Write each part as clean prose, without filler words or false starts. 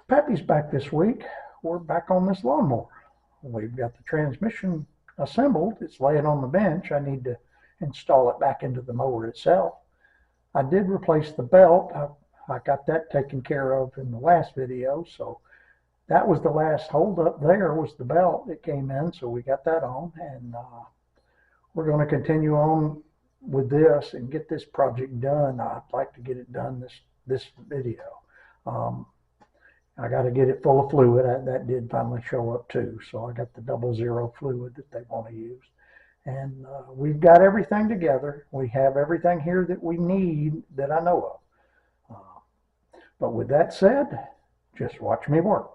Pappy's back this week. We're back on this lawnmower. We've got the transmission assembled. It's laying on the bench. I need to install it back into the mower itself. I did replace the belt. I got that taken care of in the last video. So that was the last hold up there was the belt that came in. So we got that on, and we're going to continue on with this and get this project done. I'd like to get it done this video. I got to get it full of fluid. That did finally show up too. So I got the 00 fluid that they want to use. And we've got everything together. We have everything here that we need that I know of. But with that said, just watch me work.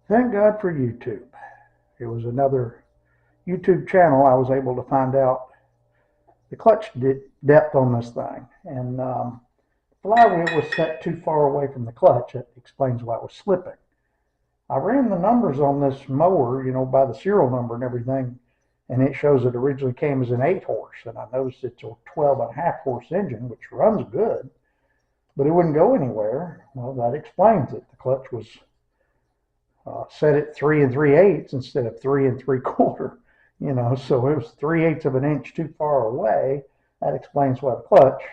Thank God for YouTube. It was another YouTube channel I was able to find out the clutch depth on this thing. And the flywheel was set too far away from the clutch. That explains why it was slipping. I ran the numbers on this mower, by the serial number and everything, and it shows it originally came as an 8-horse. And I noticed it's a 12.5-horse engine, which runs good, but it wouldn't go anywhere. Well, that explains it. The clutch was set at 3 3/8 instead of 3 3/4. So it was 3/8 of an inch too far away. That explains why the clutch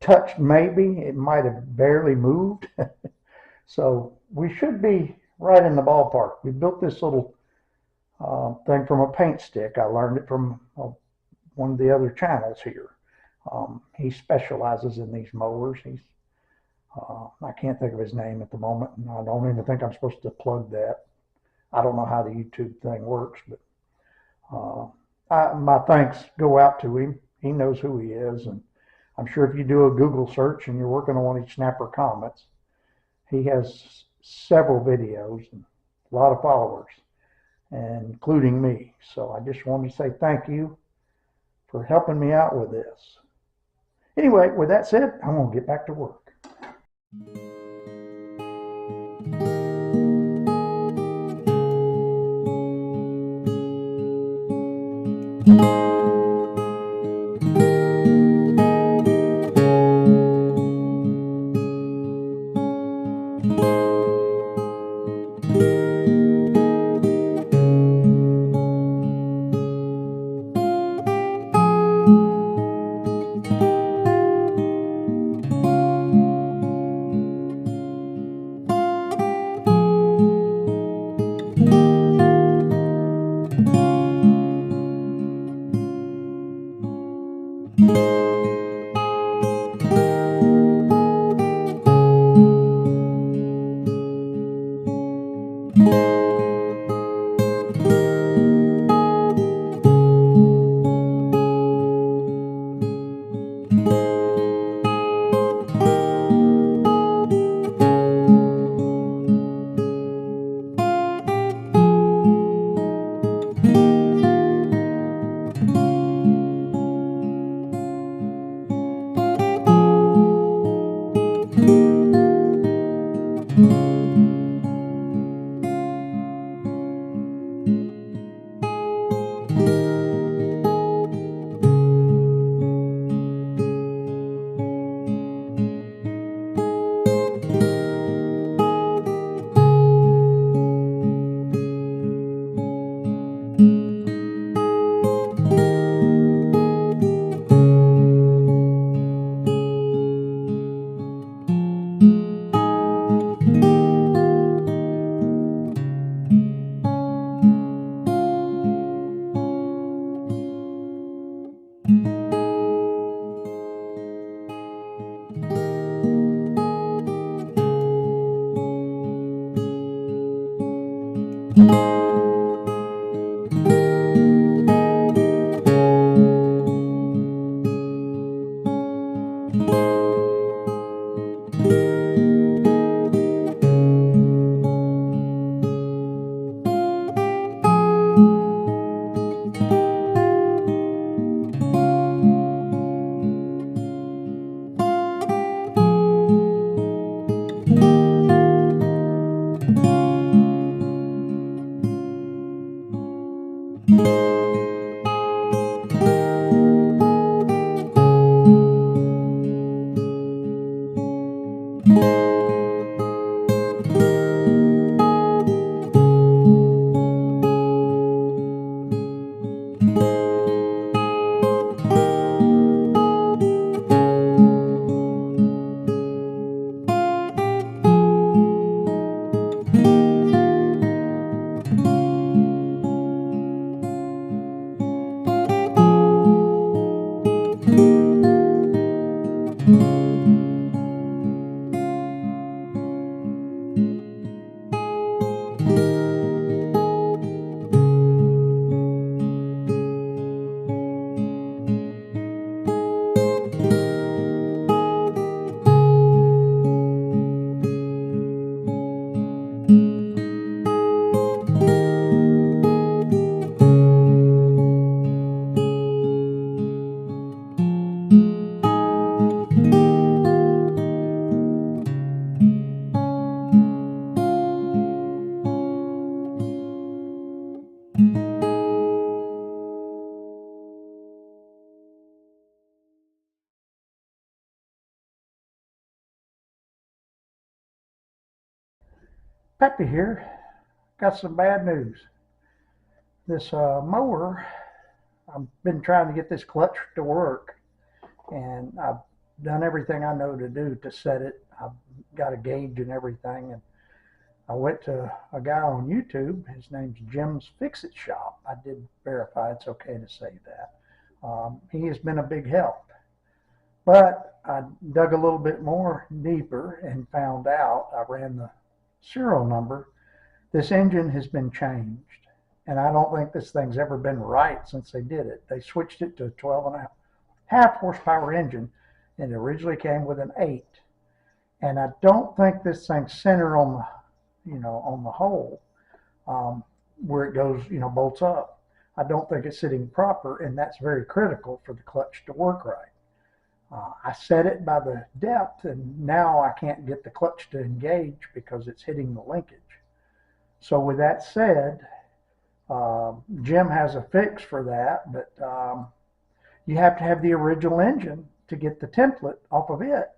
touched. Maybe it might have barely moved. So we should be right in the ballpark. We built this little thing from a paint stick. I learned it from one of the other channels here. He specializes in these mowers. I can't think of his name at the moment, and I don't even think I'm supposed to plug that. I don't know how the YouTube thing works, but my thanks go out to him. He knows who he is, and I'm sure if you do a Google search and you're working on one of these Snapper Comets, he has several videos and a lot of followers, including me. So I just wanted to say thank you for helping me out with this. Anyway, with that said, I'm going to get back to work. Pappy here. Got some bad news. This mower, I've been trying to get this clutch to work, and I've done everything I know to do to set it. I've got a gauge and everything, and I went to a guy on YouTube. His name's Jim's Fix-It Shop. I did verify it's okay to say that. He has been a big help. But I dug a little bit more deeper and found out, I ran the serial number. This engine has been changed. And I don't think this thing's ever been right since they did it. They switched it to a 12.5 horsepower engine, and it originally came with an 8. And I don't think this thing's centered on the, on the hole where it goes, bolts up. I don't think it's sitting proper, and that's very critical for the clutch to work right. I set it by the depth, and now I can't get the clutch to engage because it's hitting the linkage. So with that said, Jim has a fix for that, but you have to have the original engine to get the template off of it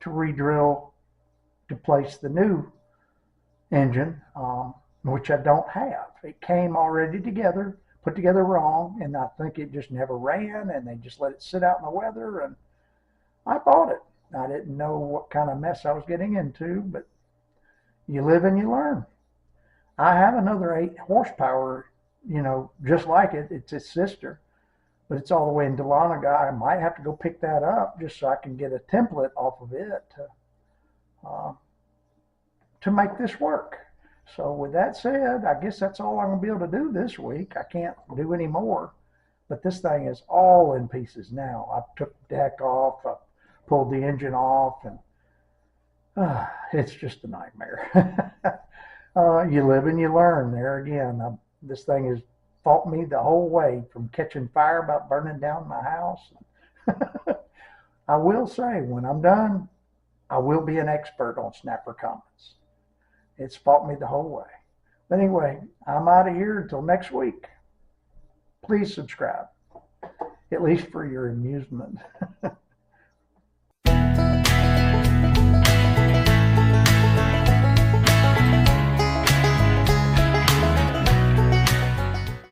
to re-drill to place the new engine, which I don't have. It came already together, put together wrong, and I think it just never ran, and they just let it sit out in the weather, and I bought it. I didn't know what kind of mess I was getting into, but you live and you learn. I have another 8 horsepower, just like it. It's its sister, but it's all the way in Dahlonega. I might have to go pick that up just so I can get a template off of it to make this work. So with that said, I guess that's all I'm going to be able to do this week. I can't do any more, but this thing is all in pieces now. I took the deck off, I pulled the engine off, and it's just a nightmare. You live and you learn. There again, this thing has fought me the whole way from catching fire about burning down my house. I will say, when I'm done, I will be an expert on Snapper Comets. It's fought me the whole way. But anyway, I'm out of here until next week. Please subscribe, at least for your amusement.